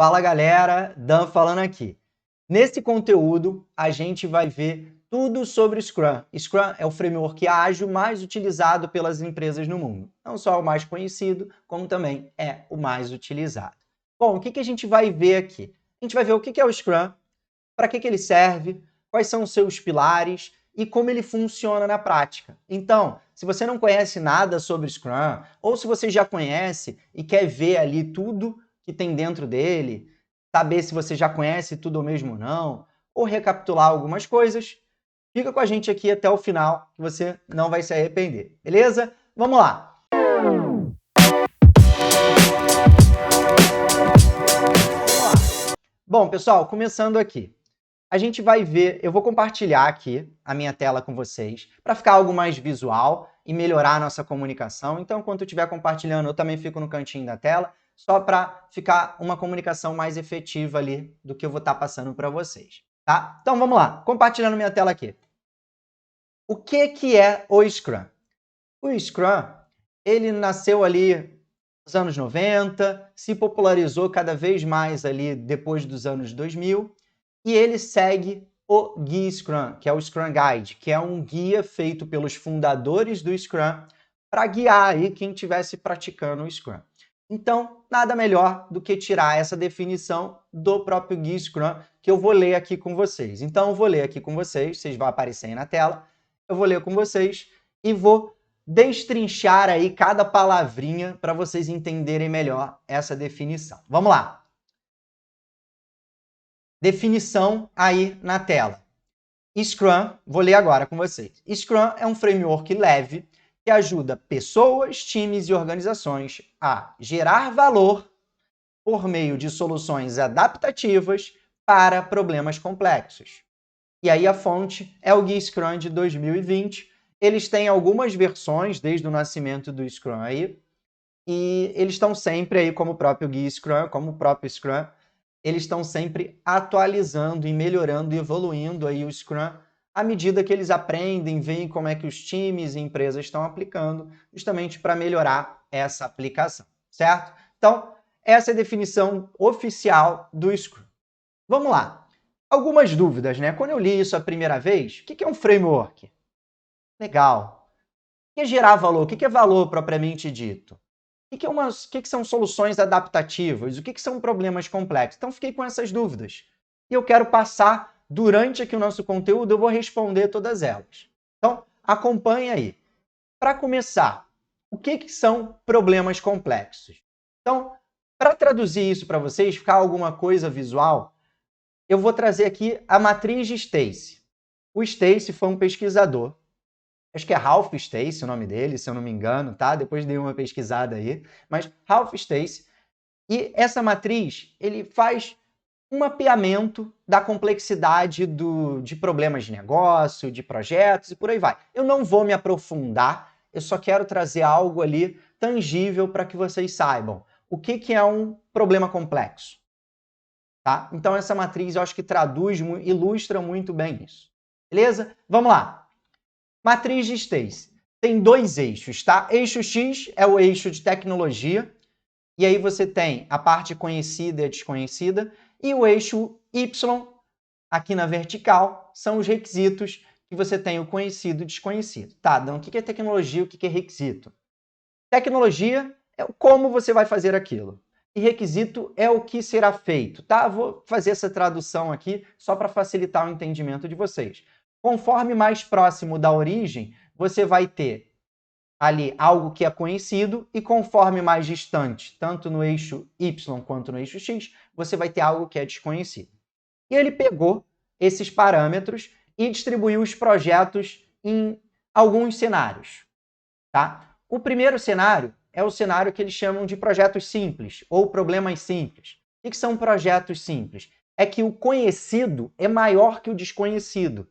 Fala galera, Dan falando aqui. Nesse conteúdo, a gente vai ver tudo sobre Scrum. Scrum é o framework ágil mais utilizado pelas empresas no mundo. Não só o mais conhecido, como também é o mais utilizado. Bom, o que a gente vai ver aqui? A gente vai ver o que é o Scrum, para que ele serve, quais são os seus pilares e como ele funciona na prática. Então, se você não conhece nada sobre Scrum, ou se você já conhece e quer ver ali tudo que tem dentro dele, saber se você já conhece tudo mesmo ou não, ou recapitular algumas coisas, fica com a gente aqui até o final, que você não vai se arrepender, beleza? Vamos lá! Bom, pessoal, começando aqui. A gente vai ver, eu vou compartilhar aqui a minha tela com vocês, para ficar algo mais visual e melhorar a nossa comunicação. Então, enquanto eu estiver compartilhando, eu também fico no cantinho da tela, só para ficar uma comunicação mais efetiva ali do que eu vou estar passando para vocês, tá? Então, vamos lá, compartilhando minha tela aqui. O que é o Scrum? O Scrum, ele nasceu ali nos anos 90, se popularizou cada vez mais ali depois dos anos 2000, e ele segue o Guia Scrum, que é o Scrum Guide, que é um guia feito pelos fundadores do Scrum para guiar aí quem estivesse praticando o Scrum. Então, nada melhor do que tirar essa definição do próprio Guia Scrum, que eu vou ler aqui com vocês. Então, eu vou ler aqui com vocês vão aparecer aí na tela, eu vou ler com vocês e vou destrinchar aí cada palavrinha para vocês entenderem melhor essa definição. Vamos lá! Definição aí na tela. Scrum, vou ler agora com vocês. Scrum é um framework leve que ajuda pessoas, times e organizações a gerar valor por meio de soluções adaptativas para problemas complexos. E aí a fonte é o Guia Scrum de 2020. Eles têm algumas versões desde o nascimento do Scrum aí, e eles estão sempre aí, como o próprio Guia Scrum, como o próprio Scrum, eles estão sempre atualizando e melhorando e evoluindo aí o Scrum à medida que eles aprendem, veem como é que os times e empresas estão aplicando, justamente para melhorar essa aplicação, certo? Então, essa é a definição oficial do Scrum. Vamos lá. Algumas dúvidas, né? Quando eu li isso a primeira vez, o que é um framework? Legal. O que é gerar valor? O que é valor propriamente dito? O que são soluções adaptativas? O que são problemas complexos? Então, fiquei com essas dúvidas. E eu quero passar, durante aqui o nosso conteúdo, eu vou responder todas elas. Então, acompanhe aí. Para começar, o que são problemas complexos? Então, para traduzir isso para vocês, ficar alguma coisa visual, eu vou trazer aqui a matriz de Stacey. O Stacey foi um pesquisador, acho que é Ralph Stacey o nome dele, se eu não me engano, tá? Depois dei uma pesquisada aí. Mas Ralph Stacey. E essa matriz, ele faz um mapeamento da complexidade de problemas de negócio, de projetos e por aí vai. Eu não vou me aprofundar, eu só quero trazer algo ali tangível para que vocês saibam o que é um problema complexo. Tá? Então essa matriz eu acho que traduz, ilustra muito bem isso. Beleza? Vamos lá. Matriz de Stacey. Tem dois eixos, tá? Eixo X é o eixo de tecnologia, e aí você tem a parte conhecida e a desconhecida, e o eixo Y, aqui na vertical, são os requisitos que você tem o conhecido e o desconhecido. Tá, então o que é tecnologia e o que é requisito? Tecnologia é como você vai fazer aquilo. E requisito é o que será feito, tá? Vou fazer essa tradução aqui só para facilitar o entendimento de vocês. Conforme mais próximo da origem, você vai ter ali algo que é conhecido e conforme mais distante, tanto no eixo Y quanto no eixo X, você vai ter algo que é desconhecido. E ele pegou esses parâmetros e distribuiu os projetos em alguns cenários, tá? O primeiro cenário é o cenário que eles chamam de projetos simples ou problemas simples. O que são projetos simples? É que o conhecido é maior que o desconhecido.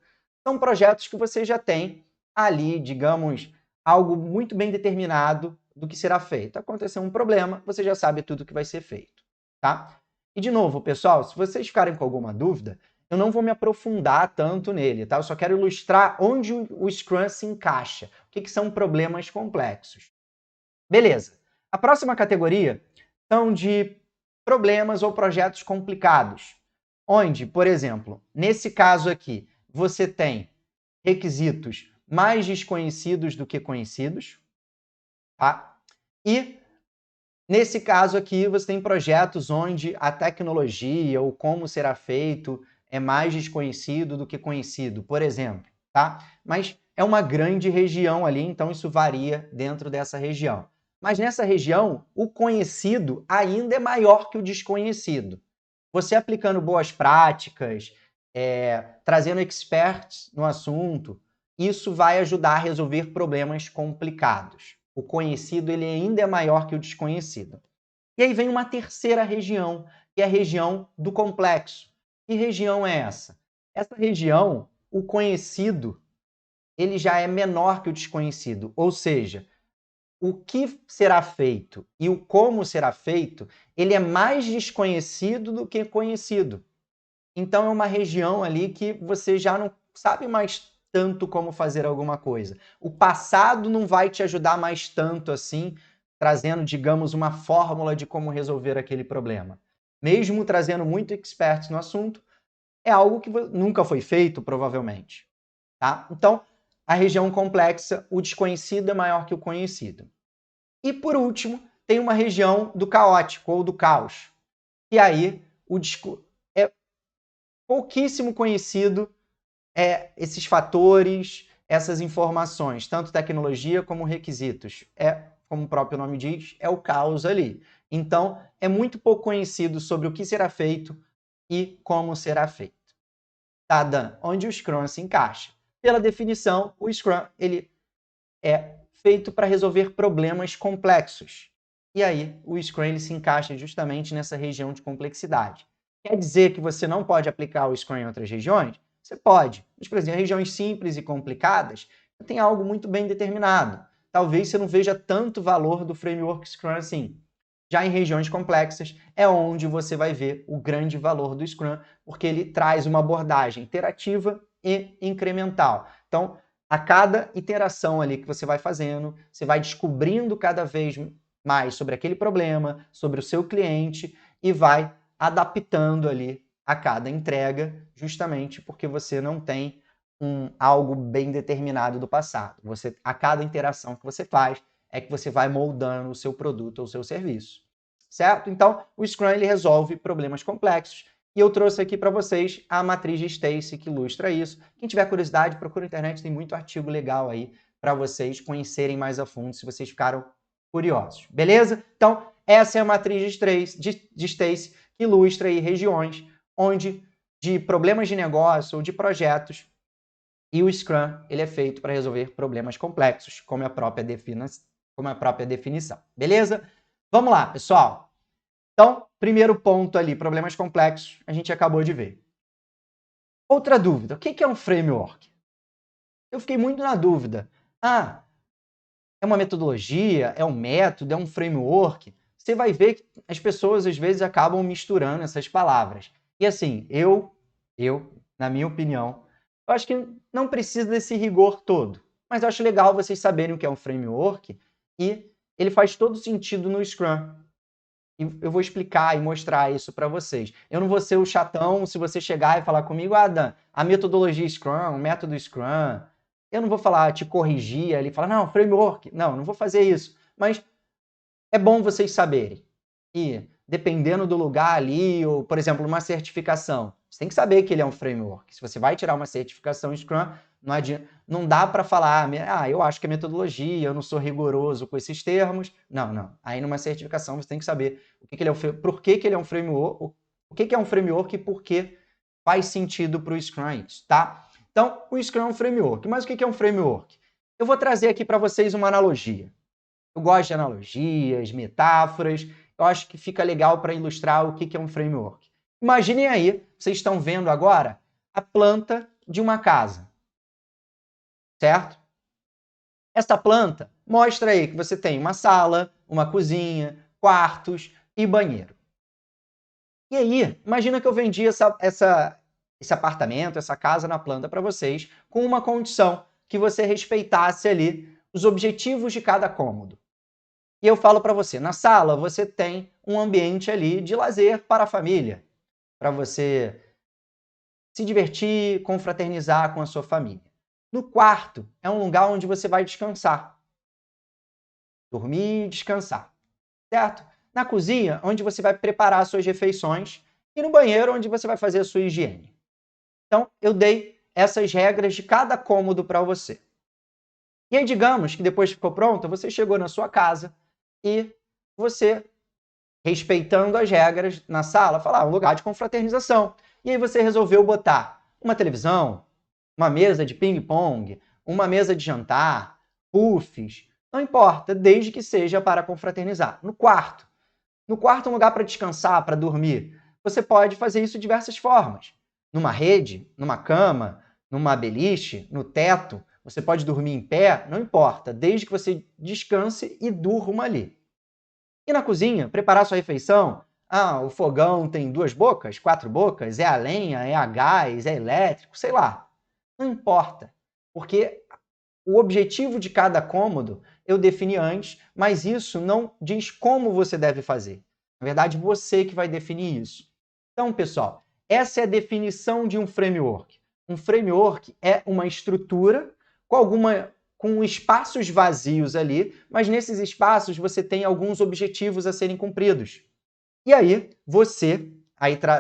São projetos que você já tem ali, digamos, algo muito bem determinado do que será feito. Aconteceu um problema, você já sabe tudo que vai ser feito, tá? E de novo, pessoal, se vocês ficarem com alguma dúvida, eu não vou me aprofundar tanto nele, tá? Eu só quero ilustrar onde o Scrum se encaixa. O que são problemas complexos. Beleza. A próxima categoria são de problemas ou projetos complicados, onde, por exemplo, nesse caso aqui, você tem requisitos mais desconhecidos do que conhecidos, tá? E nesse caso aqui, você tem projetos onde a tecnologia ou como será feito é mais desconhecido do que conhecido, por exemplo, tá? Mas é uma grande região ali, então isso varia dentro dessa região. Mas nessa região, o conhecido ainda é maior que o desconhecido. Você aplicando boas práticas, trazendo experts no assunto, isso vai ajudar a resolver problemas complicados. O conhecido ele ainda é maior que o desconhecido. E aí vem uma terceira região, que é a região do complexo. Que região é essa? Essa região, o conhecido, ele já é menor que o desconhecido, ou seja, o que será feito e o como será feito, ele é mais desconhecido do que conhecido. Então é uma região ali que você já não sabe mais tanto como fazer alguma coisa. O passado não vai te ajudar mais tanto assim, trazendo, digamos, uma fórmula de como resolver aquele problema. Mesmo trazendo muito experts no assunto, é algo que nunca foi feito, provavelmente. Tá? Então, a região complexa, o desconhecido é maior que o conhecido. E por último, tem uma região do caótico ou do caos. E aí é pouquíssimo conhecido esses fatores, essas informações, tanto tecnologia como requisitos. Como o próprio nome diz, é o caos ali. Então, é muito pouco conhecido sobre o que será feito e como será feito. Tá, Dan? Onde o Scrum se encaixa? Pela definição, o Scrum ele é feito para resolver problemas complexos. E aí, o Scrum ele se encaixa justamente nessa região de complexidade. Quer dizer que você não pode aplicar o Scrum em outras regiões? Você pode. Mas, por exemplo, em regiões simples e complicadas, tem algo muito bem determinado. Talvez você não veja tanto valor do framework Scrum assim. Já em regiões complexas, é onde você vai ver o grande valor do Scrum, porque ele traz uma abordagem iterativa e incremental. Então, a cada iteração ali que você vai fazendo, você vai descobrindo cada vez mais sobre aquele problema, sobre o seu cliente e vai adaptando ali a cada entrega, justamente porque você não tem algo bem determinado do passado. A cada interação que você faz é que você vai moldando o seu produto ou o seu serviço. Certo? Então, o Scrum ele resolve problemas complexos. E eu trouxe aqui para vocês a matriz de Stacey que ilustra isso. Quem tiver curiosidade, procura na internet, tem muito artigo legal aí para vocês conhecerem mais a fundo, se vocês ficaram curiosos. Beleza? Então, essa é a matriz de Stacey que ilustra aí regiões onde de problemas de negócio ou de projetos e o Scrum ele é feito para resolver problemas complexos, como a própria definição. Beleza? Vamos lá, pessoal. Então, primeiro ponto ali, problemas complexos, a gente acabou de ver. Outra dúvida, o que é um framework? Eu fiquei muito na dúvida. É uma metodologia, é um método, é um framework? Você vai ver que as pessoas às vezes acabam misturando essas palavras. E assim, na minha opinião, eu acho que não precisa desse rigor todo. Mas eu acho legal vocês saberem o que é um framework e ele faz todo sentido no Scrum. E eu vou explicar e mostrar isso para vocês. Eu não vou ser o chatão se você chegar e falar comigo, Dan, a metodologia Scrum, o método Scrum, eu não vou falar, te corrigir ali, falar, não, framework. Não vou fazer isso. Mas é bom vocês saberem. E dependendo do lugar ali, ou, por exemplo, uma certificação, você tem que saber que ele é um framework. Se você vai tirar uma certificação Scrum, não dá para falar, eu acho que é metodologia, eu não sou rigoroso com esses termos. Não. Aí numa certificação você tem que saber por que ele é um framework, o que é um framework e por que faz sentido para o Scrum isso, tá? Então, o Scrum é um framework. Mas o que é um framework? Eu vou trazer aqui para vocês uma analogia. Eu gosto de analogias, metáforas. Eu acho que fica legal para ilustrar o que é um framework. Imaginem aí, vocês estão vendo agora a planta de uma casa, certo? Essa planta mostra aí que você tem uma sala, uma cozinha, quartos e banheiro. E aí, imagina que eu vendi esse apartamento, essa casa na planta para vocês, com uma condição, que você respeitasse ali os objetivos de cada cômodo. E eu falo para você, na sala você tem um ambiente ali de lazer para a família, para você se divertir, confraternizar com a sua família. No quarto é um lugar onde você vai descansar, dormir e descansar, certo? Na cozinha, onde você vai preparar suas refeições, e no banheiro, onde você vai fazer a sua higiene. Então, eu dei essas regras de cada cômodo para você. E aí, digamos que depois que ficou pronto, você chegou na sua casa e você, respeitando as regras na sala, falar um lugar de confraternização. E aí você resolveu botar uma televisão, uma mesa de ping-pong, uma mesa de jantar, puffs, não importa, desde que seja para confraternizar. No quarto. No quarto é um lugar para descansar, para dormir. Você pode fazer isso de diversas formas. Numa rede, numa cama, numa beliche, no teto. Você pode dormir em pé, não importa, desde que você descanse e durma ali. E na cozinha, preparar sua refeição. Ah, o fogão tem 2 bocas, 4 bocas, é a lenha, é a gás, é elétrico, sei lá. Não importa, porque o objetivo de cada cômodo eu defini antes, mas isso não diz como você deve fazer. Na verdade, você que vai definir isso. Então, pessoal, essa é a definição de um framework. Um framework é uma estrutura com espaços vazios ali, mas nesses espaços você tem alguns objetivos a serem cumpridos. E aí, você,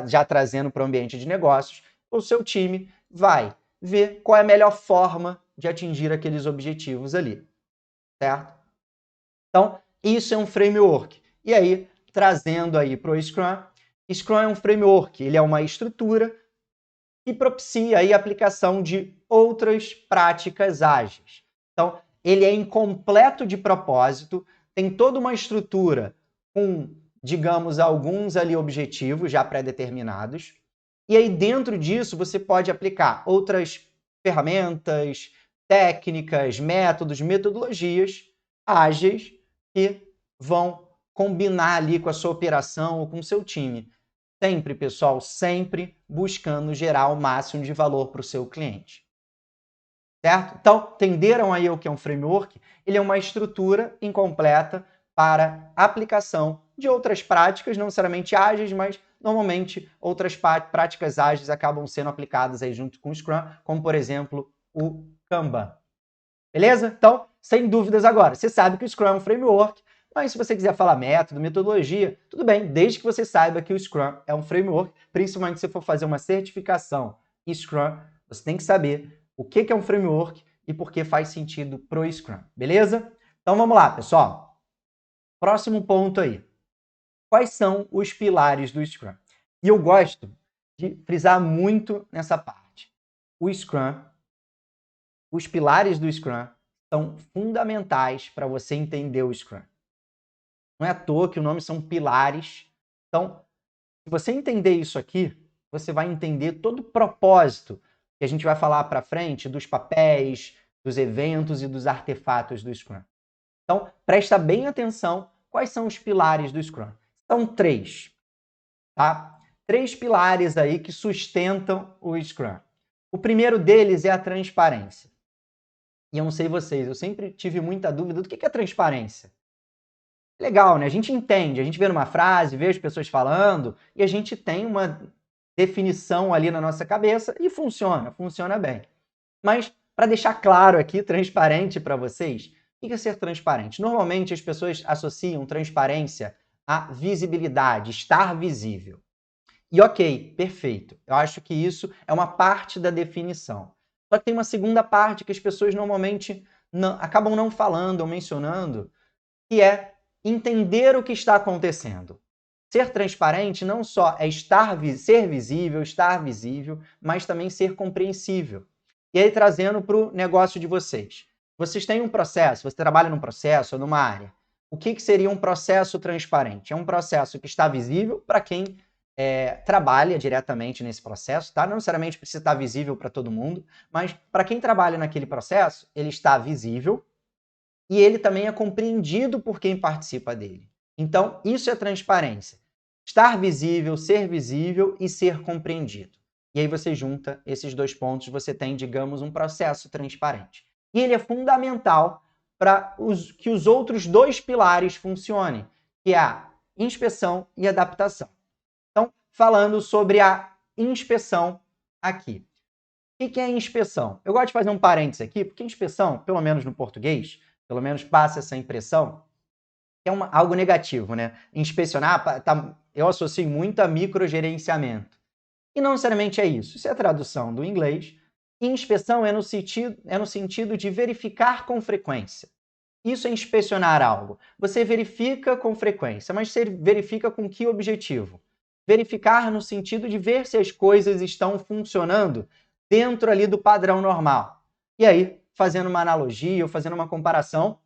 já trazendo para o ambiente de negócios, o seu time vai ver qual é a melhor forma de atingir aqueles objetivos ali, certo? Então, isso é um framework. E aí, trazendo aí para o Scrum, Scrum é um framework, ele é uma estrutura que propicia aí a aplicação de outras práticas ágeis. Então, ele é incompleto de propósito, tem toda uma estrutura com, digamos, alguns ali objetivos já pré-determinados, e aí dentro disso você pode aplicar outras ferramentas, técnicas, métodos, metodologias ágeis que vão combinar ali com a sua operação ou com o seu time. Sempre, pessoal, sempre buscando gerar o máximo de valor para o seu cliente. Certo? Então, entenderam aí o que é um framework? Ele é uma estrutura incompleta para aplicação de outras práticas, não necessariamente ágeis, mas normalmente outras práticas ágeis acabam sendo aplicadas aí junto com o Scrum, como por exemplo o Kanban. Beleza? Então, sem dúvidas agora, você sabe que o Scrum é um framework, mas se você quiser falar método, metodologia, tudo bem, desde que você saiba que o Scrum é um framework, principalmente se for fazer uma certificação Scrum, você tem que saber o que é um framework e por que faz sentido pro Scrum, beleza? Então vamos lá, pessoal. Próximo ponto aí. Quais são os pilares do Scrum? E eu gosto de frisar muito nessa parte. O Scrum, os pilares do Scrum são fundamentais para você entender o Scrum. Não é à toa que o nome são pilares. Então, se você entender isso aqui, você vai entender todo o propósito que a gente vai falar para frente dos papéis, dos eventos e dos artefatos do Scrum. Então, presta bem atenção quais são os pilares do Scrum. São 3, tá? 3 pilares aí que sustentam o Scrum. O primeiro deles é a transparência. E eu não sei vocês, eu sempre tive muita dúvida do que é transparência. Legal, né? A gente entende, a gente vê numa frase, vê as pessoas falando e a gente tem uma definição ali na nossa cabeça e funciona bem. Mas, para deixar claro aqui, transparente para vocês, o que é ser transparente? Normalmente as pessoas associam transparência à visibilidade, estar visível. E ok, perfeito. Eu acho que isso é uma parte da definição. Só que tem uma segunda parte que as pessoas normalmente acabam não falando ou mencionando, que é entender o que está acontecendo. Ser transparente não só é ser visível, estar visível, mas também ser compreensível. E aí, trazendo para o negócio de vocês. Vocês têm um processo, você trabalha num processo ou numa área. O que seria um processo transparente? É um processo que está visível para quem trabalha diretamente nesse processo, tá? Não necessariamente precisa estar visível para todo mundo, mas para quem trabalha naquele processo, ele está visível e ele também é compreendido por quem participa dele. Então, isso é transparência. Estar visível, ser visível e ser compreendido. E aí você junta esses 2 pontos, você tem, digamos, um processo transparente. E ele é fundamental para que os outros dois pilares funcionem, que é a inspeção e adaptação. Então, falando sobre a inspeção aqui. O que é inspeção? Eu gosto de fazer um parênteses aqui, porque inspeção, pelo menos no português, pelo menos passa essa impressão, é algo negativo, né? Inspecionar, eu associo muito a microgerenciamento. E não necessariamente é isso. Isso é a tradução do inglês. Inspeção é no sentido de verificar com frequência. Isso é inspecionar algo. Você verifica com frequência, mas você verifica com que objetivo? Verificar no sentido de ver se as coisas estão funcionando dentro ali do padrão normal. E aí, fazendo uma analogia ou fazendo uma comparação,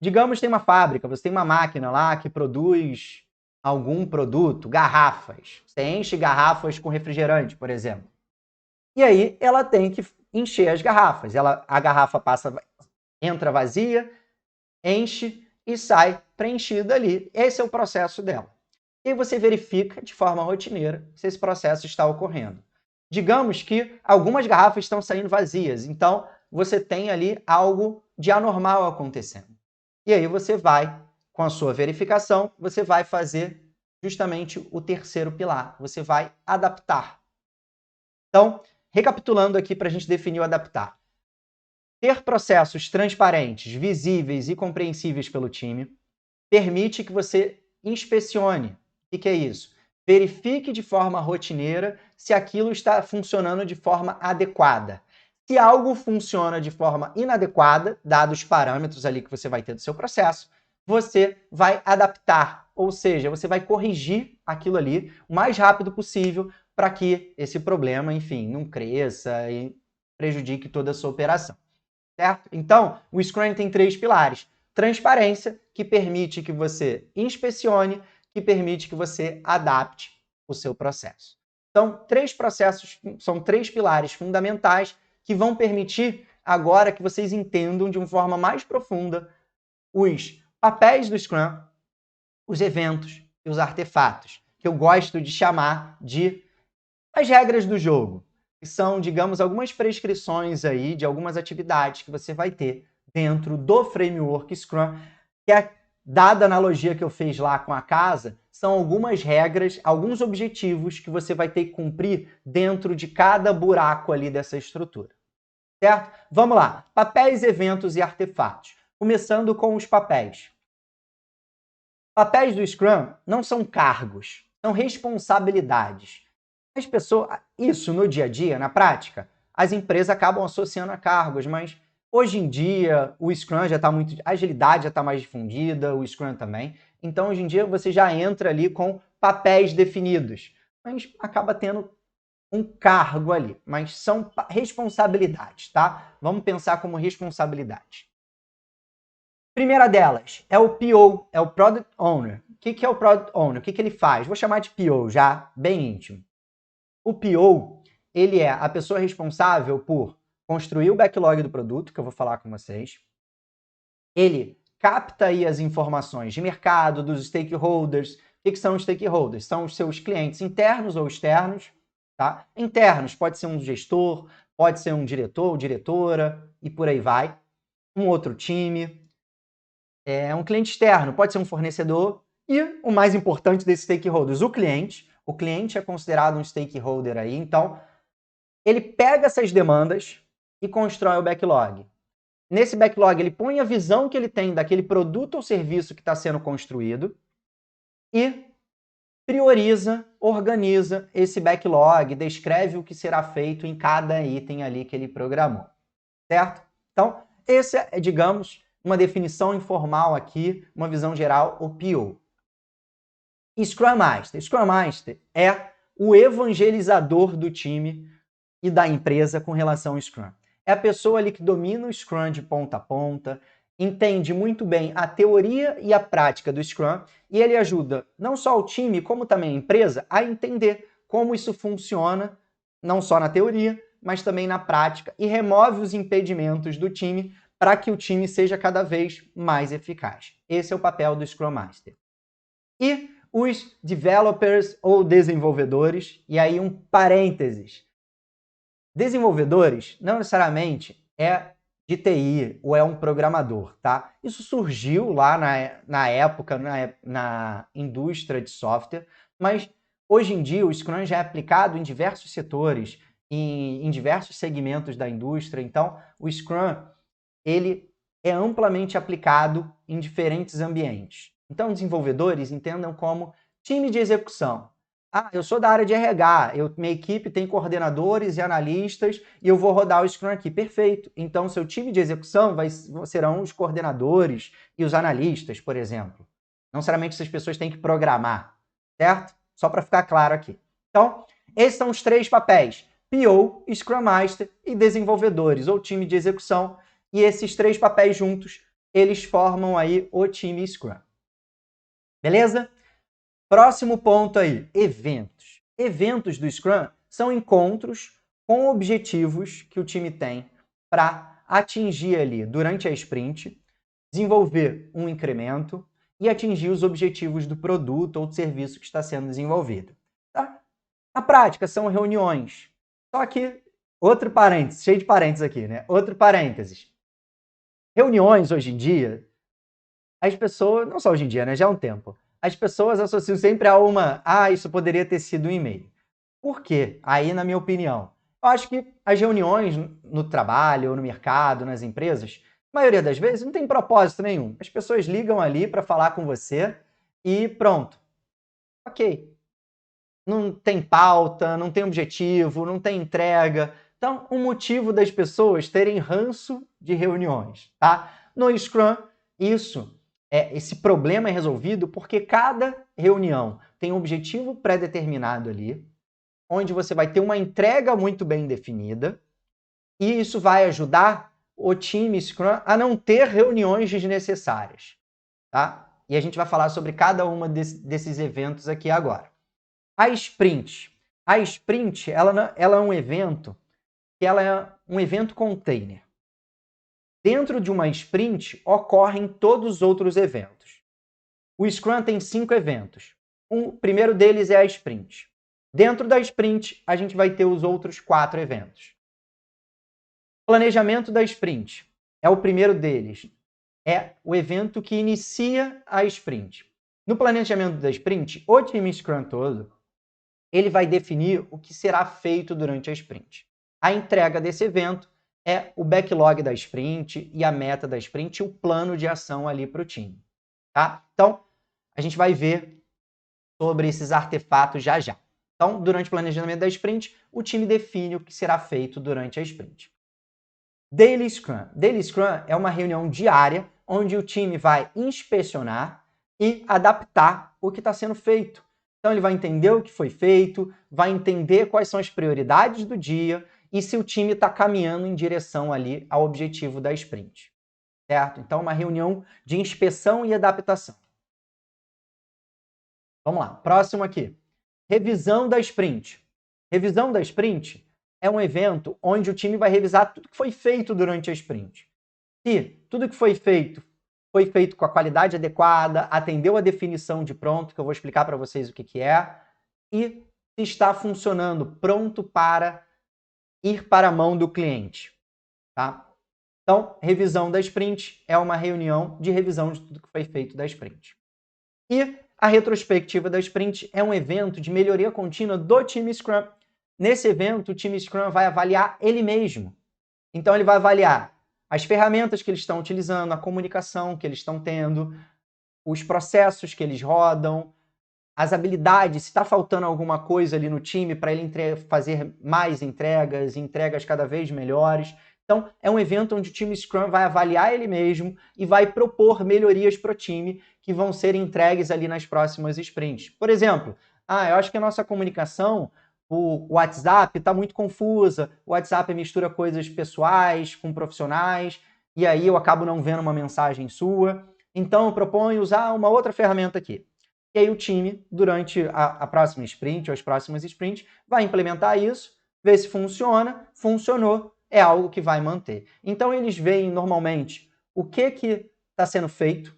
digamos que tem uma fábrica, você tem uma máquina lá que produz algum produto, garrafas. Você enche garrafas com refrigerante, por exemplo. E aí ela tem que encher as garrafas. A garrafa entra vazia, enche e sai preenchida ali. Esse é o processo dela. E aí você verifica de forma rotineira se esse processo está ocorrendo. Digamos que algumas garrafas estão saindo vazias, então você tem ali algo de anormal acontecendo. E aí você vai, com a sua verificação, você vai fazer justamente o terceiro pilar, você vai adaptar. Então, recapitulando aqui para a gente definir o adaptar. Ter processos transparentes, visíveis e compreensíveis pelo time permite que você inspecione. O que é isso? Verifique de forma rotineira se aquilo está funcionando de forma adequada. Se algo funciona de forma inadequada, dados os parâmetros ali que você vai ter do seu processo, você vai adaptar, ou seja, você vai corrigir aquilo ali o mais rápido possível para que esse problema, enfim, não cresça e prejudique toda a sua operação. Certo? Então, o Scrum tem 3 pilares. Transparência, que permite que você inspecione, que permite que você adapte o seu processo. Então, 3 processos, são 3 pilares fundamentais que vão permitir agora que vocês entendam de uma forma mais profunda os papéis do Scrum, os eventos e os artefatos, que eu gosto de chamar de as regras do jogo, que são, digamos, algumas prescrições aí de algumas atividades que você vai ter dentro do framework Scrum, que é, dada a analogia que eu fiz lá com a casa, são algumas regras, alguns objetivos que você vai ter que cumprir dentro de cada buraco ali dessa estrutura. Certo? Vamos lá. Papéis, eventos e artefatos. Começando com os papéis. Papéis do Scrum não são cargos, são responsabilidades. As pessoas, isso no dia a dia, na prática, as empresas acabam associando a cargos, mas hoje em dia o Scrum já está muito, a agilidade já está mais difundida, o Scrum também. Então hoje em dia você já entra ali com papéis definidos, mas acaba tendo um cargo ali, mas são responsabilidades, tá? Vamos pensar como responsabilidade. Primeira delas é o PO, é o Product Owner. O que é o Product Owner? O que ele faz? Vou chamar de PO já, bem íntimo. O PO, ele é a pessoa responsável por construir o backlog do produto, que eu vou falar com vocês. Ele capta aí as informações de mercado, dos stakeholders. O que são os stakeholders? São os seus clientes internos ou externos. Tá? Internos, pode ser um gestor, pode ser um diretor ou diretora, e por aí vai. Um outro time. Um cliente externo, pode ser um fornecedor. E o mais importante desses stakeholders, o cliente. O cliente é considerado um stakeholder aí, então ele pega essas demandas e constrói o backlog. Nesse backlog, ele põe a visão que ele tem daquele produto ou serviço que está sendo construído e prioriza, organiza esse backlog, descreve o que será feito em cada item ali que ele programou, certo? Então, esse é, digamos, uma definição informal aqui, uma visão geral, o PO. Scrum Master. Scrum Master é o evangelizador do time e da empresa com relação ao Scrum. É a pessoa ali que domina o Scrum de ponta a ponta, entende muito bem a teoria e a prática do Scrum e ele ajuda não só o time, como também a empresa a entender como isso funciona, não só na teoria, mas também na prática e remove os impedimentos do time para que o time seja cada vez mais eficaz. Esse é o papel do Scrum Master. E os developers ou desenvolvedores, e aí um parênteses. Desenvolvedores não necessariamente é de TI ou é um programador, tá? Isso surgiu lá na época, na indústria de software, mas hoje em dia o Scrum já é aplicado em diversos setores, em diversos segmentos da indústria. Então, o Scrum, ele é amplamente aplicado em diferentes ambientes. Então, desenvolvedores entendam como time de execução. Ah, eu sou da área de RH, minha equipe tem coordenadores e analistas e eu vou rodar o Scrum aqui. Perfeito. Então, seu time de execução serão os coordenadores e os analistas, por exemplo. Não necessariamente essas pessoas têm que programar, certo? Só para ficar claro aqui. Então, esses são os 3 papéis: PO, Scrum Master e desenvolvedores, ou time de execução. E esses 3 papéis juntos, eles formam aí o time Scrum. Beleza? Próximo ponto aí, eventos. Eventos do Scrum são encontros com objetivos que o time tem para atingir ali durante a sprint, desenvolver um incremento e atingir os objetivos do produto ou do serviço que está sendo desenvolvido. Tá? Na prática, são reuniões. Só que, outro parênteses, cheio de parênteses aqui, né? Outro parênteses. Reuniões, hoje em dia, as pessoas, não só hoje em dia, né? Já há um tempo, as pessoas associam sempre a isso poderia ter sido um e-mail. Por quê? Aí, na minha opinião, eu acho que as reuniões no trabalho, ou no mercado, nas empresas, a maioria das vezes não tem propósito nenhum. As pessoas ligam ali para falar com você e pronto. Ok. Não tem pauta, não tem objetivo, não tem entrega. Então, o motivo das pessoas terem ranço de reuniões, tá? No Scrum, esse problema é resolvido porque cada reunião tem um objetivo pré-determinado ali, onde você vai ter uma entrega muito bem definida, e isso vai ajudar o time Scrum a não ter reuniões desnecessárias, tá? E a gente vai falar sobre cada uma desses eventos aqui agora. A sprint. A sprint, ela é um evento que ela é um evento container. Dentro de uma sprint ocorrem todos os outros eventos. O Scrum tem 5 eventos. O primeiro deles é a sprint. Dentro da sprint, a gente vai ter os outros 4 eventos. Planejamento da sprint é o primeiro deles. É o evento que inicia a sprint. No planejamento da sprint, o time Scrum todo, ele vai definir o que será feito durante a sprint. A entrega desse evento é o backlog da sprint e a meta da sprint e o plano de ação ali para o time. Tá? Então, a gente vai ver sobre esses artefatos já já. Então, durante o planejamento da sprint, o time define o que será feito durante a sprint. Daily Scrum. Daily Scrum é uma reunião diária onde o time vai inspecionar e adaptar o que está sendo feito. Então, ele vai entender o que foi feito, vai entender quais são as prioridades do dia e se o time está caminhando em direção ali ao objetivo da sprint. Certo? Então, uma reunião de inspeção e adaptação. Vamos lá, próximo aqui. Revisão da sprint. Revisão da sprint é um evento onde o time vai revisar tudo que foi feito durante a sprint. Se tudo que foi feito com a qualidade adequada, atendeu a definição de pronto, que eu vou explicar para vocês o que é, e se está funcionando, pronto para ir para a mão do cliente. Tá? Então, revisão da sprint é uma reunião de revisão de tudo que foi feito da sprint. E a retrospectiva da sprint é um evento de melhoria contínua do time Scrum. Nesse evento, o time Scrum vai avaliar ele mesmo. Então, ele vai avaliar as ferramentas que eles estão utilizando, a comunicação que eles estão tendo, os processos que eles rodam, as habilidades, se está faltando alguma coisa ali no time para ele fazer mais entregas cada vez melhores. Então, é um evento onde o time Scrum vai avaliar ele mesmo e vai propor melhorias para o time que vão ser entregues ali nas próximas sprints. Por exemplo, eu acho que a nossa comunicação, o WhatsApp está muito confusa, o WhatsApp mistura coisas pessoais com profissionais, e aí eu acabo não vendo uma mensagem sua. Então, eu proponho usar uma outra ferramenta aqui. E aí o time, durante a próxima sprint ou as próximas sprints, vai implementar isso, ver se funciona, funcionou, é algo que vai manter. Então, eles veem normalmente o que está sendo feito,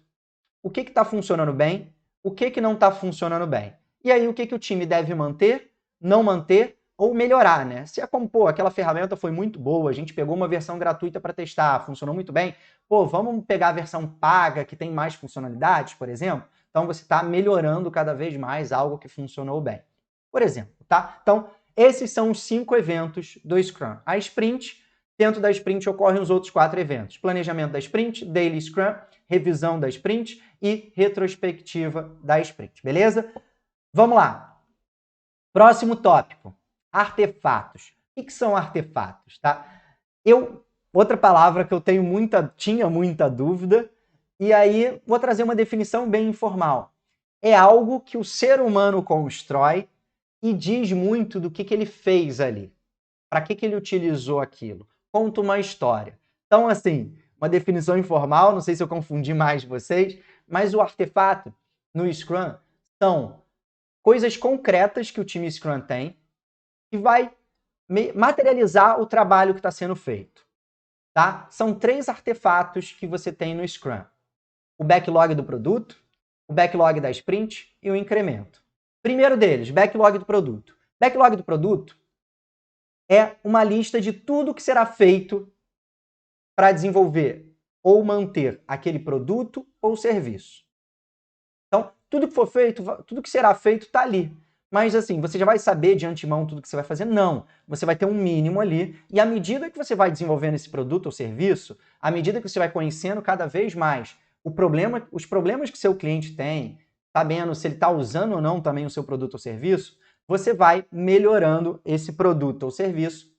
o que está funcionando bem, o que não está funcionando bem. E aí, o que o time deve manter, não manter ou melhorar, né? Se é como, pô, aquela ferramenta foi muito boa, a gente pegou uma versão gratuita para testar, funcionou muito bem, pô, vamos pegar a versão paga que tem mais funcionalidades, por exemplo? Então você está melhorando cada vez mais algo que funcionou bem. Por exemplo, tá? Então, esses são os 5 eventos do Scrum. A sprint, dentro da sprint ocorrem os outros 4 eventos. Planejamento da sprint, Daily Scrum, revisão da sprint e retrospectiva da sprint, beleza? Vamos lá. Próximo tópico, artefatos. O que são artefatos, tá? Outra palavra que eu tinha muita dúvida, e aí vou trazer uma definição bem informal. É algo que o ser humano constrói e diz muito do que ele fez ali. Para que ele utilizou aquilo? Conta uma história. Então, assim, uma definição informal, não sei se eu confundi mais vocês, mas o artefato no Scrum são coisas concretas que o time Scrum tem que vai materializar o trabalho que está sendo feito. Tá? São 3 artefatos que você tem no Scrum. O backlog do produto, o backlog da sprint e o incremento. Primeiro deles, backlog do produto. Backlog do produto é uma lista de tudo que será feito para desenvolver ou manter aquele produto ou serviço. Então, tudo que for feito, tudo que será feito está ali. Mas assim, você já vai saber de antemão tudo que você vai fazer? Não. Você vai ter um mínimo ali, e à medida que você vai desenvolvendo esse produto ou serviço, à medida que você vai conhecendo cada vez mais os problemas que seu cliente tem, sabendo se ele está usando ou não também o seu produto ou serviço, você vai melhorando esse produto ou serviço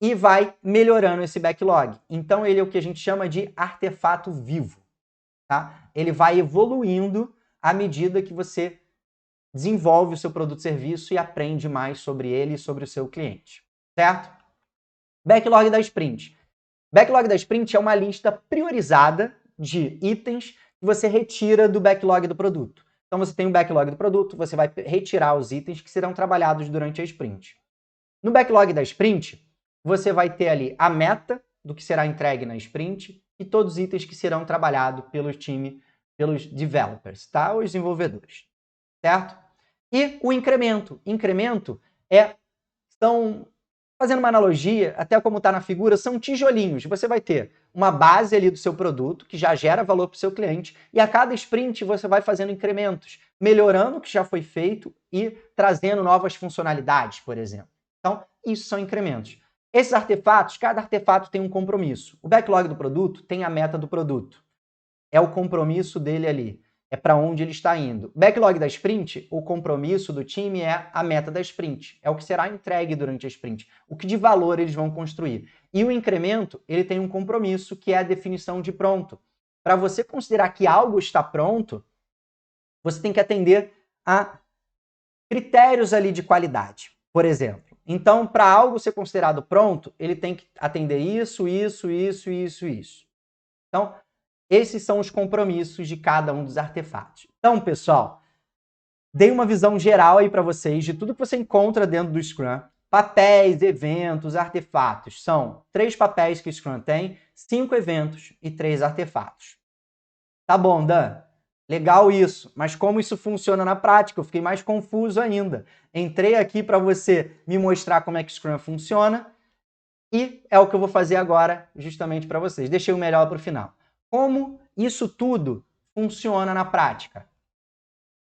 e vai melhorando esse backlog. Então, ele é o que a gente chama de artefato vivo. Tá? Ele vai evoluindo à medida que você desenvolve o seu produto ou serviço e aprende mais sobre ele e sobre o seu cliente. Certo? Backlog da sprint. Backlog da sprint é uma lista priorizada de itens que você retira do backlog do produto. Então, você tem um backlog do produto, você vai retirar os itens que serão trabalhados durante a sprint. No backlog da sprint, você vai ter ali a meta do que será entregue na sprint e todos os itens que serão trabalhados pelo time, pelos developers, tá? Os desenvolvedores, certo? E o incremento. Incremento fazendo uma analogia, até como está na figura, são tijolinhos. Você vai ter uma base ali do seu produto, que já gera valor para o seu cliente, e a cada sprint você vai fazendo incrementos, melhorando o que já foi feito e trazendo novas funcionalidades, por exemplo. Então, isso são incrementos. Esses artefatos, cada artefato tem um compromisso. O backlog do produto tem a meta do produto. É o compromisso dele ali. É para onde ele está indo. Backlog da sprint, o compromisso do time é a meta da sprint. É o que será entregue durante a sprint. O que de valor eles vão construir. E o incremento, ele tem um compromisso que é a definição de pronto. Para você considerar que algo está pronto, você tem que atender a critérios ali de qualidade, por exemplo. Então, para algo ser considerado pronto, ele tem que atender isso. Então, esses são os compromissos de cada um dos artefatos. Então, pessoal, dei uma visão geral aí para vocês de tudo que você encontra dentro do Scrum. Papéis, eventos, artefatos. São 3 papéis que o Scrum tem, 5 eventos e 3 artefatos. Tá bom, Dan? Legal isso, mas como isso funciona na prática? Eu fiquei mais confuso ainda. Entrei aqui para você me mostrar como é que o Scrum funciona e é o que eu vou fazer agora justamente para vocês. Deixei o melhor para o final. Como isso tudo funciona na prática?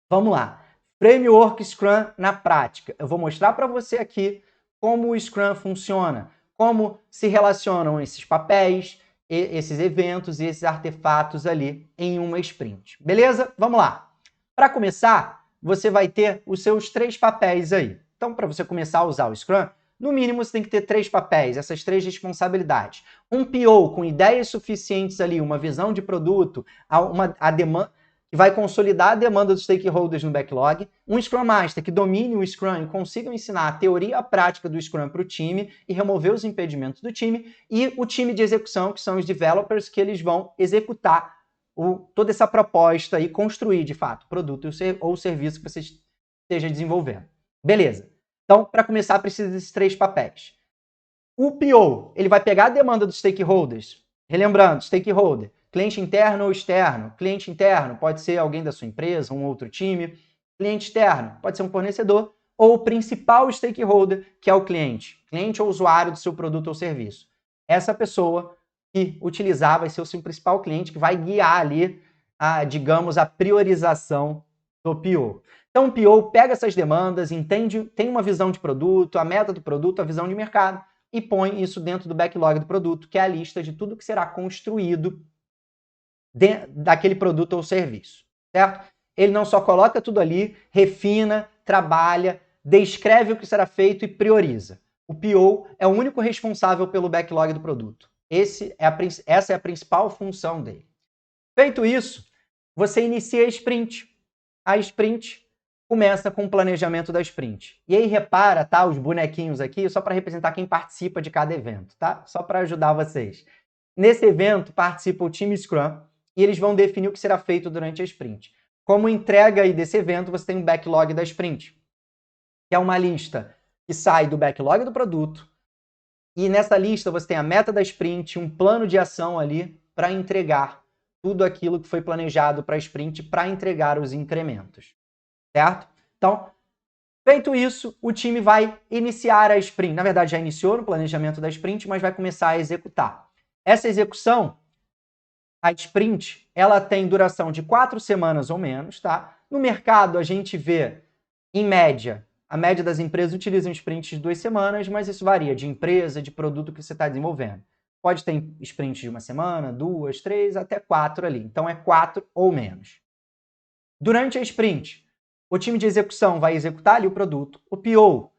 Vamos lá. Framework Scrum na prática. Eu vou mostrar para você aqui como o Scrum funciona, como se relacionam esses papéis, esses eventos e esses artefatos ali em uma sprint. Beleza? Vamos lá. Para começar, você vai ter os seus 3 papéis aí. Então, para você começar a usar o Scrum, no mínimo você tem que ter 3 papéis, essas 3 responsabilidades. Um PO com ideias suficientes ali, uma visão de produto, a demanda, que vai consolidar a demanda dos stakeholders no backlog. Um Scrum Master que domine o Scrum e consiga ensinar a teoria e a prática do Scrum para o time e remover os impedimentos do time. E o time de execução, que são os developers, que eles vão executar toda essa proposta e construir, de fato, o produto ou o serviço que você esteja desenvolvendo. Beleza. Então, para começar, precisa desses 3 papéis. O PO, ele vai pegar a demanda dos stakeholders. Relembrando, stakeholder, cliente interno ou externo. Cliente interno pode ser alguém da sua empresa, um outro time. Cliente externo pode ser um fornecedor ou o principal stakeholder, que é o cliente ou usuário do seu produto ou serviço. Essa pessoa que utilizar vai ser o seu principal cliente, que vai guiar ali, digamos, a priorização do PO. Então, o PO pega essas demandas, entende, tem uma visão de produto, a meta do produto, a visão de mercado, e põe isso dentro do backlog do produto, que é a lista de tudo que será construído daquele produto ou serviço, certo? Ele não só coloca tudo ali, refina, trabalha, descreve o que será feito e prioriza. O PO é o único responsável pelo backlog do produto. Essa é a principal função dele. Feito isso, você inicia a sprint. A sprint começa com o planejamento da sprint. E aí repara, tá, os bonequinhos aqui, só para representar quem participa de cada evento, tá? Só para ajudar vocês. Nesse evento participa o time Scrum e eles vão definir o que será feito durante a sprint. Como entrega aí desse evento, você tem um backlog da sprint, que é uma lista que sai do backlog do produto, e nessa lista você tem a meta da sprint, um plano de ação ali para entregar tudo aquilo que foi planejado para a sprint para entregar os incrementos, certo? Então, feito isso, o time vai iniciar a sprint. Na verdade, já iniciou no planejamento da sprint, mas vai começar a executar. Essa execução, a sprint, ela tem duração de 4 semanas ou menos, tá? No mercado, a gente vê, em média, a média das empresas utilizam sprints de 2 semanas, mas isso varia de empresa, de produto que você está desenvolvendo. Pode ter sprints de 1 semana, 2, 3, até 4 ali. Então, é 4 ou menos. Durante a sprint, o time de execução vai executar ali o produto. O PO,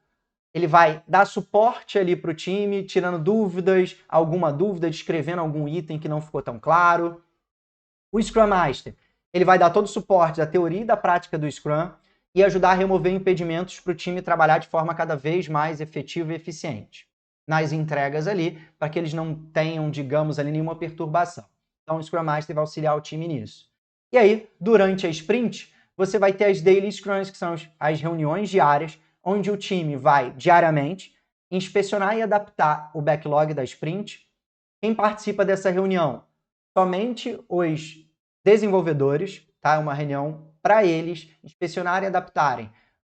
ele vai dar suporte ali para o time, tirando dúvidas, alguma dúvida, descrevendo algum item que não ficou tão claro. O Scrum Master, ele vai dar todo o suporte da teoria e da prática do Scrum e ajudar a remover impedimentos para o time trabalhar de forma cada vez mais efetiva e eficiente nas entregas ali, para que eles não tenham, digamos, ali nenhuma perturbação. Então, o Scrum Master vai auxiliar o time nisso. E aí, durante a sprint, você vai ter as Daily Scrums, que são as reuniões diárias, onde o time vai, diariamente, inspecionar e adaptar o backlog da sprint. Quem participa dessa reunião? Somente os desenvolvedores, tá? É uma reunião para eles inspecionarem e adaptarem.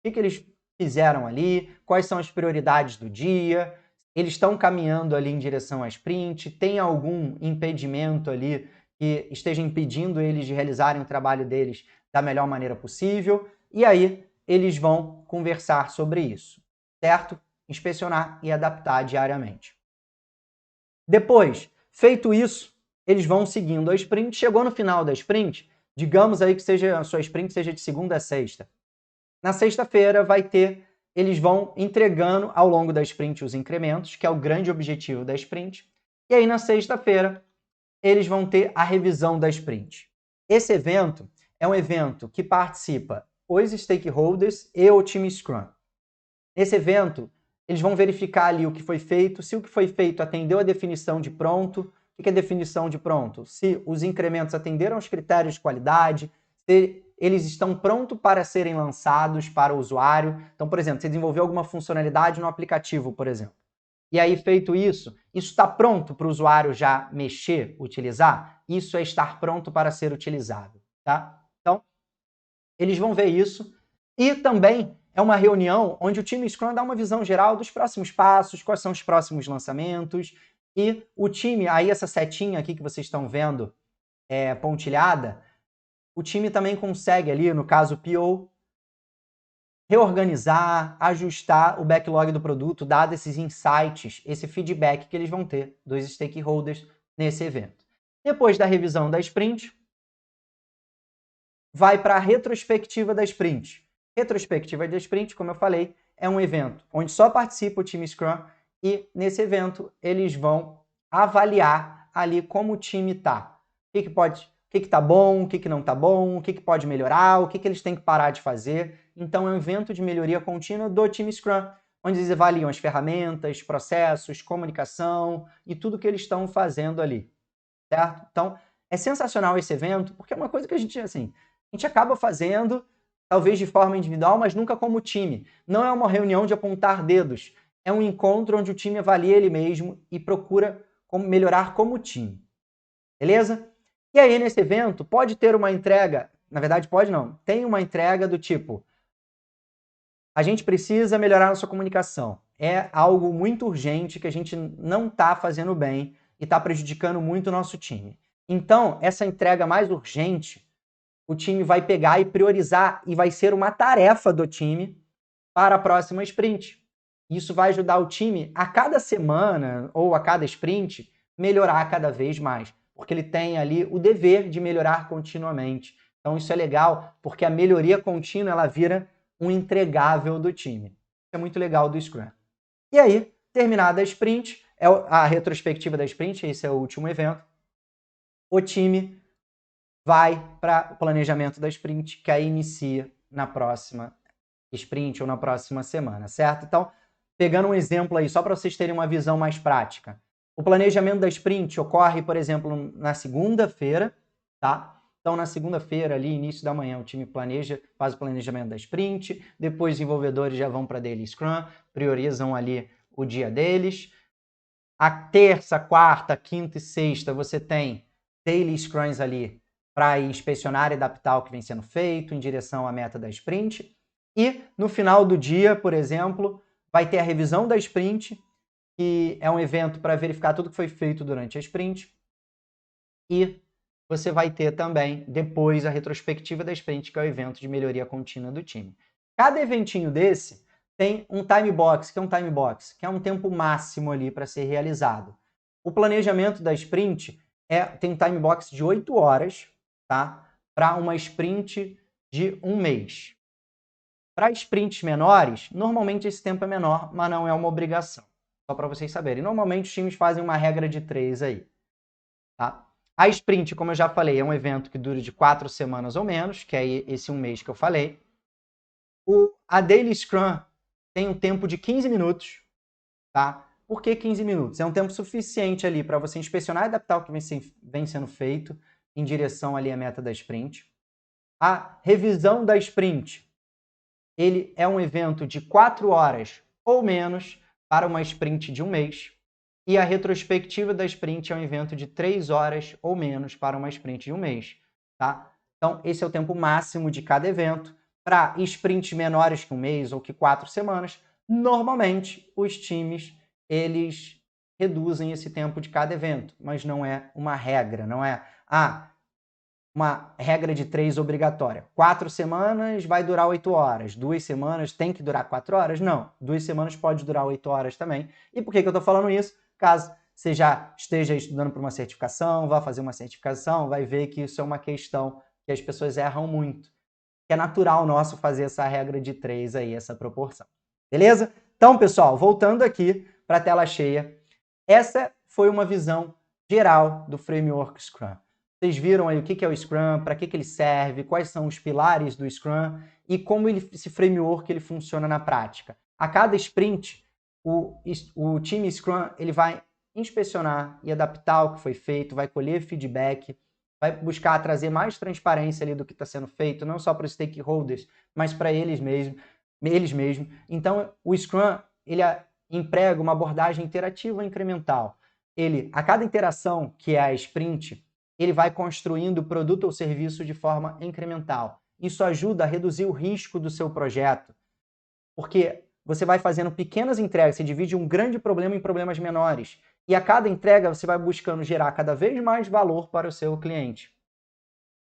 O que eles fizeram ali, quais são as prioridades do dia, eles estão caminhando ali em direção à sprint, tem algum impedimento ali que esteja impedindo eles de realizarem o trabalho deles da melhor maneira possível, e aí eles vão conversar sobre isso, certo? Inspecionar e adaptar diariamente. Depois, feito isso, eles vão seguindo a sprint. Chegou no final da sprint, digamos aí que a sua sprint seja de segunda a sexta. Na sexta-feira eles vão entregando ao longo da sprint os incrementos, que é o grande objetivo da sprint. E aí na sexta-feira eles vão ter a revisão da sprint. Esse evento é um evento que participa os stakeholders e o time Scrum. Nesse evento, eles vão verificar ali o que foi feito, se o que foi feito atendeu a definição de pronto. O que é definição de pronto? Se os incrementos atenderam aos critérios de qualidade, se eles estão prontos para serem lançados para o usuário. Então, por exemplo, você desenvolveu alguma funcionalidade no aplicativo, por exemplo. E aí, feito isso está pronto para o usuário já mexer, utilizar? Isso é estar pronto para ser utilizável, tá? Então, eles vão ver isso. E também é uma reunião onde o time Scrum dá uma visão geral dos próximos passos, quais são os próximos lançamentos. E o time, aí essa setinha aqui que vocês estão vendo pontilhada, o time também consegue ali, no caso o PO, reorganizar, ajustar o backlog do produto, dado esses insights, esse feedback que eles vão ter dos stakeholders nesse evento. Depois da revisão da sprint, vai para a retrospectiva da sprint. Retrospectiva da sprint, como eu falei, é um evento onde só participa o time Scrum e nesse evento eles vão avaliar ali como o time está. O que está bom, o que não está bom, o que pode melhorar, o que eles têm que parar de fazer. Então é um evento de melhoria contínua do time Scrum, onde eles avaliam as ferramentas, processos, comunicação e tudo que eles estão fazendo ali, certo? Então é sensacional esse evento, porque é uma coisa que a gente acaba fazendo, talvez de forma individual, mas nunca como time. Não é uma reunião de apontar dedos. É um encontro onde o time avalia ele mesmo e procura melhorar como time. Beleza? E aí, nesse evento, pode ter uma entrega, na verdade pode não, tem uma entrega do tipo, A gente precisa melhorar nossa comunicação. É algo muito urgente que a gente não está fazendo bem e está prejudicando muito o nosso time. Então, essa entrega mais urgente, o time vai pegar e priorizar e vai ser uma tarefa do time para a próxima sprint. Isso vai ajudar o time a cada semana ou a cada sprint melhorar cada vez mais, porque ele tem ali o dever de melhorar continuamente. Então isso é legal, porque a melhoria contínua ela vira um entregável do time. Isso é muito legal do Scrum. E aí, terminada a sprint, é a retrospectiva da sprint, esse é o último evento, o time vai para o planejamento da sprint, que aí inicia na próxima sprint ou na próxima semana, certo? Então, pegando um exemplo aí, só para vocês terem uma visão mais prática. O planejamento da sprint ocorre, por exemplo, na segunda-feira, tá? Então, na segunda-feira, ali, início da manhã, o time planeja, faz o planejamento da sprint, depois os desenvolvedores já vão para Daily Scrum, priorizam ali o dia deles. A terça, quarta, quinta e sexta, você tem Daily Scrums ali para inspecionar e adaptar o que vem sendo feito em direção à meta da sprint. E no final do dia, por exemplo, vai ter a revisão da sprint, que é um evento para verificar tudo que foi feito durante a sprint. E você vai ter também, depois, a retrospectiva da sprint, que é o evento de melhoria contínua do time. Cada eventinho desse tem um time box, que é um time box, que é um tempo máximo ali para ser realizado. O planejamento da sprint tem um time box de 8 horas, tá? Para uma sprint de um mês. Para sprints menores, normalmente esse tempo é menor, mas não é uma obrigação. Só para vocês saberem. Normalmente os times fazem uma regra de 3 aí. Tá? A sprint, como eu já falei, é um evento que dura de 4 semanas ou menos, que é esse um mês que eu falei. A Daily Scrum tem um tempo de 15 minutos. Tá? Por que 15 minutos? É um tempo suficiente ali para você inspecionar e adaptar o que vem sendo feito em direção ali à meta da sprint. A revisão da sprint, ele é um evento de 4 horas ou menos para uma sprint de um mês. E a retrospectiva da sprint é um evento de 3 horas ou menos para uma sprint de um mês. Tá? Então, esse é o tempo máximo de cada evento. Para sprints menores que um mês ou que 4 semanas, normalmente os times eles reduzem esse tempo de cada evento, mas não é uma regra, não é uma regra de 3 obrigatória. 4 semanas vai durar 8 horas, 2 semanas tem que durar 4 horas? Não, 2 semanas pode durar 8 horas também. E por que eu estou falando isso? Caso você já esteja estudando para uma certificação, vá fazer uma certificação, vai ver que isso é uma questão que as pessoas erram muito. Que é natural nosso fazer essa regra de 3 aí, essa proporção. Beleza? Então, pessoal, voltando aqui para a tela cheia, essa foi uma visão geral do framework Scrum. Vocês viram aí o que é o Scrum, para que ele serve, quais são os pilares do Scrum e como esse framework ele funciona na prática. A cada sprint, o time Scrum ele vai inspecionar e adaptar o que foi feito, vai colher feedback, vai buscar trazer mais transparência ali do que está sendo feito, não só para os stakeholders, mas para eles mesmos. Então, o Scrum ele emprega uma abordagem interativa incremental. A cada interação, que é a sprint, ele vai construindo o produto ou serviço de forma incremental. Isso ajuda a reduzir o risco do seu projeto, porque você vai fazendo pequenas entregas, você divide um grande problema em problemas menores. E a cada entrega você vai buscando gerar cada vez mais valor para o seu cliente.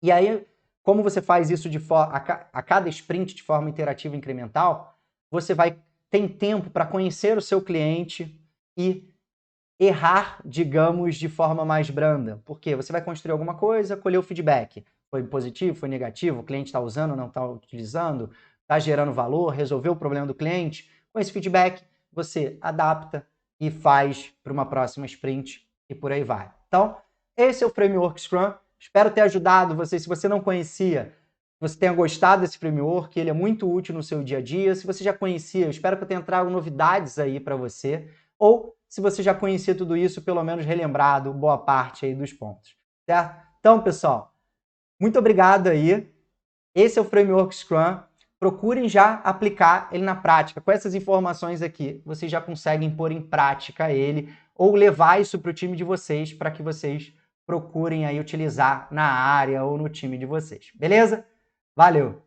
E aí, como você faz isso a cada sprint de forma interativa e incremental, você tem tempo para conhecer o seu cliente e errar, digamos, de forma mais branda. Porque você vai construir alguma coisa, colher o feedback. Foi positivo, foi negativo, o cliente está usando, não está utilizando, está gerando valor, resolveu o problema do cliente. Com esse feedback, você adapta e faz para uma próxima sprint e por aí vai. Então, esse é o Framework Scrum. Espero ter ajudado você. Se você não conhecia, você tenha gostado desse framework, ele é muito útil no seu dia a dia. Se você já conhecia, eu espero que eu tenha trago novidades aí para você. Ou, se você já conhecia tudo isso, pelo menos relembrado boa parte aí dos pontos, certo? Então, pessoal, muito obrigado aí. Esse é o Framework Scrum. Procurem já aplicar ele na prática. Com essas informações aqui, vocês já conseguem pôr em prática ele ou levar isso para o time de vocês para que vocês procurem aí utilizar na área ou no time de vocês. Beleza? Valeu!